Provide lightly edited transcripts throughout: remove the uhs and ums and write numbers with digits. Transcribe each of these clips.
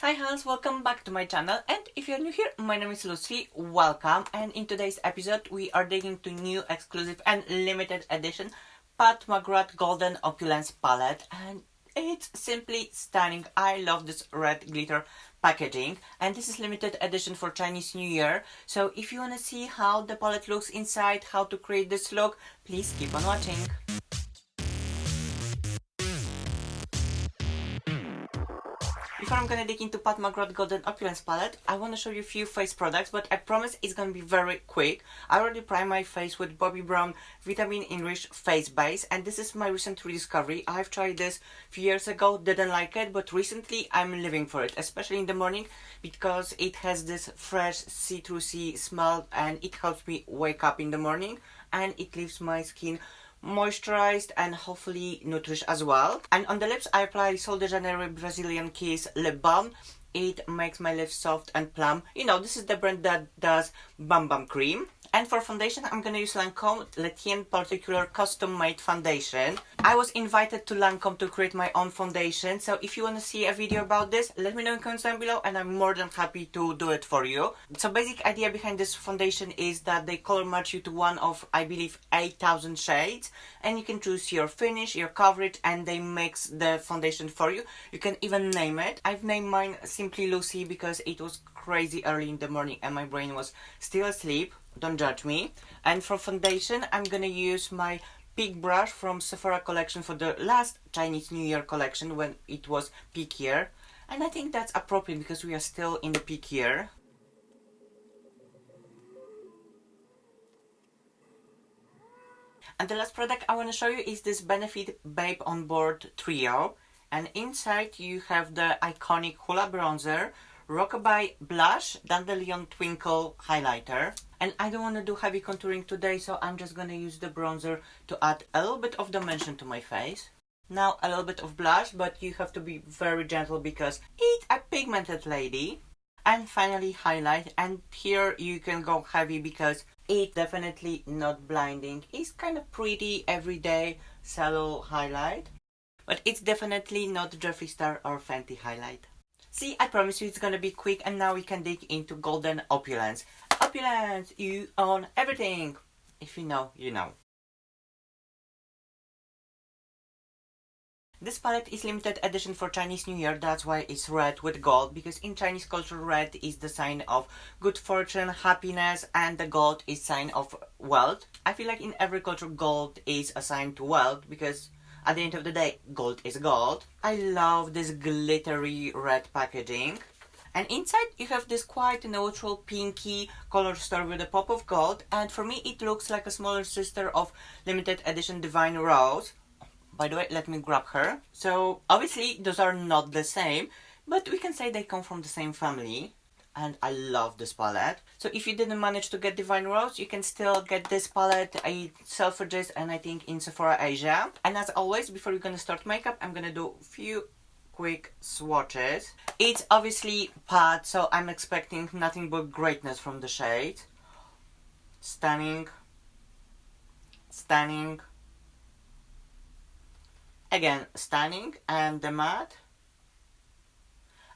Hi Hans, welcome back to my channel, and if you're new here, my name is Lucy, welcome, and in today's episode we are digging to new exclusive and limited edition Pat McGrath Golden Opulence palette, and it's simply stunning. I love this red glitter packaging, and this is limited edition for Chinese New Year, so if you want to see how the palette looks inside, how to create this look, please keep on watching. Before I'm gonna dig into Pat McGrath Golden Opulence palette, I wanna show you a few face products, but I promise it's gonna be very quick. I already primed my face with Bobbi Brown Vitamin Enriched Face Base, and this is my recent rediscovery. I've tried this a few years ago, didn't like it, but recently I'm living for it, especially in the morning, because it has this fresh citrusy smell and it helps me wake up in the morning, and it leaves my skin moisturized and hopefully nourished as well. And on the lips I apply Sol de Janeiro Brazilian Kiss lip balm. It makes my lips soft and plump. You know, this is the brand that does Bam Bam cream. And for foundation, I'm gonna use Lancome Letien Particular Custom Made Foundation. I was invited to Lancome to create my own foundation, so if you wanna see a video about this, let me know in the comments down below and I'm more than happy to do it for you. So basic idea behind this foundation is that they color match you to one of, I believe, 8,000 shades, and you can choose your finish, your coverage, and they mix the foundation for you. You can even name it. I've named mine Simply Lucy because it was crazy early in the morning and my brain was still asleep. Don't judge me. And for foundation, I'm gonna use my peak brush from Sephora collection for the last Chinese New Year collection when it was peak year. And I think that's appropriate because we are still in the peak year. And the last product I want to show you is this Benefit Babe on Board Trio. And inside you have the iconic Hula Bronzer, Rockabye Blush, Dandelion Twinkle Highlighter. And I don't want to do heavy contouring today, so I'm just going to use the bronzer to add a little bit of dimension to my face. Now a little bit of blush, but you have to be very gentle because it's a pigmented lady. And finally highlight, and here you can go heavy because it's definitely not blinding. It's kind of pretty everyday sallow highlight, but it's definitely not Jeffree Star or Fenty highlight. See, I promise you it's gonna be quick, and now we can dig into Golden Opulence. Opulence, you own everything. If you know, you know. This palette is limited edition for Chinese New Year, that's why it's red with gold, because in Chinese culture red is the sign of good fortune, happiness, and the gold is sign of wealth. I feel like in every culture gold is a sign to wealth, because at the end of the day, gold is gold. I love this glittery red packaging. And inside you have this quite neutral pinky color story with a pop of gold. And for me it looks like a smaller sister of limited edition Divine Rose. By the way, let me grab her. So obviously those are not the same, but we can say they come from the same family. And I love this palette. So if you didn't manage to get Divine Rose, you can still get this palette at Selfridges and I think in Sephora Asia. And as always, before we're gonna start makeup, I'm gonna do a few quick swatches. It's obviously Pat, so I'm expecting nothing but greatness from the shade. Stunning. Stunning. Again, stunning. And the matte.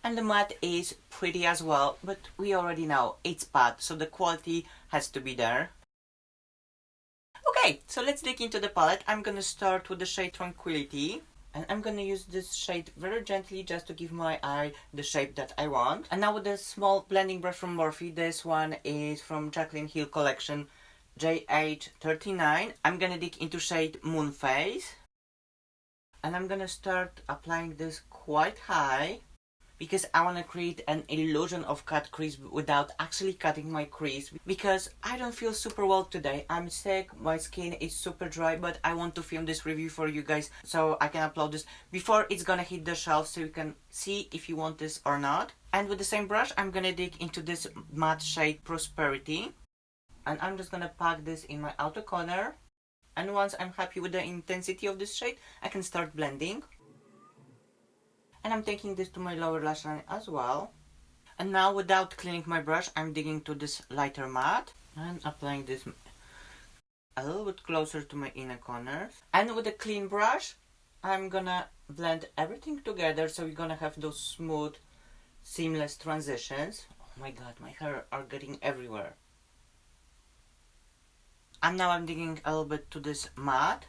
And the matte is pretty as well, but we already know it's Pat, so the quality has to be there. Okay, so let's dig into the palette. I'm gonna start with the shade Tranquility, and I'm gonna use this shade very gently just to give my eye the shape that I want. And now with a small blending brush from Morphe, this one is from Jaclyn Hill collection JH39. I'm gonna dig into shade Moonface, and I'm gonna start applying this quite high, because I want to create an illusion of cut crease without actually cutting my crease, because I don't feel super well today. I'm sick, my skin is super dry, but I want to film this review for you guys so I can upload this before it's gonna hit the shelf so you can see if you want this or not. And with the same brush, I'm gonna dig into this matte shade Prosperity, and I'm just gonna pack this in my outer corner. And once I'm happy with the intensity of this shade, I can start blending. And I'm taking this to my lower lash line as well. And now without cleaning my brush, I'm digging to this lighter matte and applying this a little bit closer to my inner corners. And with a clean brush, I'm gonna blend everything together so we're gonna have those smooth seamless transitions. Oh my god, my hair are getting everywhere. And now I'm digging a little bit to this matte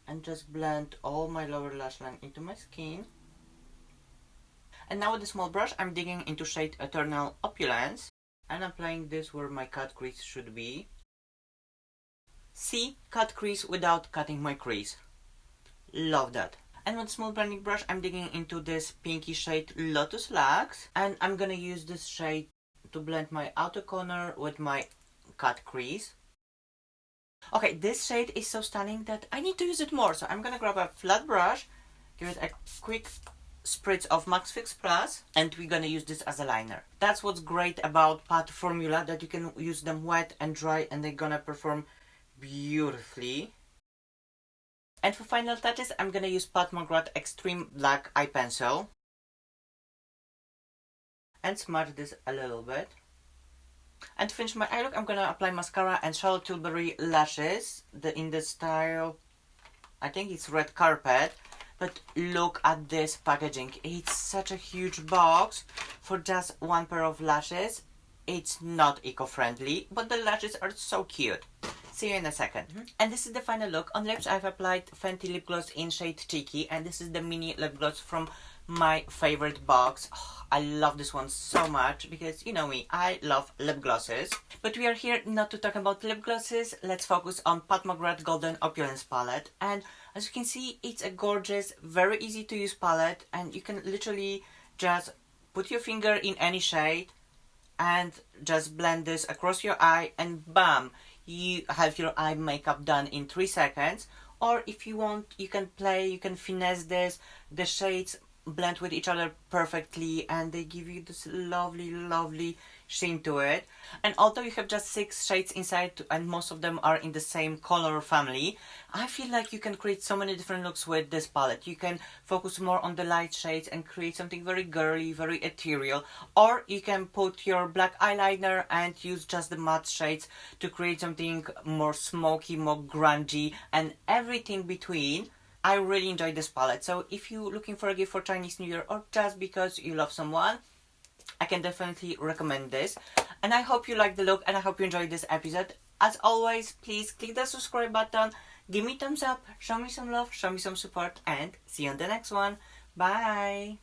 and just blend all my lower lash line into my skin. And now with a small brush, I'm digging into shade Eternal Opulence and applying this where my cut crease should be. See, cut crease without cutting my crease. Love that. And with a small blending brush, I'm digging into this pinky shade Lotus Lux, and I'm gonna use this shade to blend my outer corner with my cut crease. Okay, this shade is so stunning that I need to use it more, so I'm gonna grab a flat brush, give it a quick spritz of Max Fix Plus, and we're gonna use this as a liner. That's what's great about Pat formula, that you can use them wet and dry and they're gonna perform beautifully. And for final touches, I'm gonna use Pat McGrath Extreme Black Eye Pencil and smudge this a little bit. And to finish my eye look, I'm gonna apply mascara and Charlotte Tilbury lashes in the style, I think it's Red Carpet. But look at this packaging. It's such a huge box for just one pair of lashes. It's not eco-friendly, but the lashes are so cute. See you in a second. And this is the final look. On lips, I've applied Fenty lip gloss in shade Cheeky, and this is the mini lip gloss from my favorite box. Oh, I love this one so much because you know me, I love lip glosses. But we are here not to talk about lip glosses. Let's focus on Pat McGrath Golden Opulence palette. And as you can see, it's a gorgeous, very easy to use palette, and you can literally just put your finger in any shade and just blend this across your eye, and bam, you have your eye makeup done in 3 seconds. Or if you want, you can play, you can finesse this. The shades blend with each other perfectly and they give you this lovely sheen to it. And although you have just 6 shades inside and most of them are in the same color family, I feel like you can create so many different looks with this palette. You can focus more on the light shades and create something very girly, very ethereal, or you can put your black eyeliner and use just the matte shades to create something more smoky, more grungy, and everything between. I really enjoy this palette, so if you're looking for a gift for Chinese New Year or just because you love someone, I can definitely recommend this. And I hope you like the look and I hope you enjoyed this episode. As always, please click the subscribe button, give me thumbs up, show me some love, show me some support, and see you on the next one. Bye!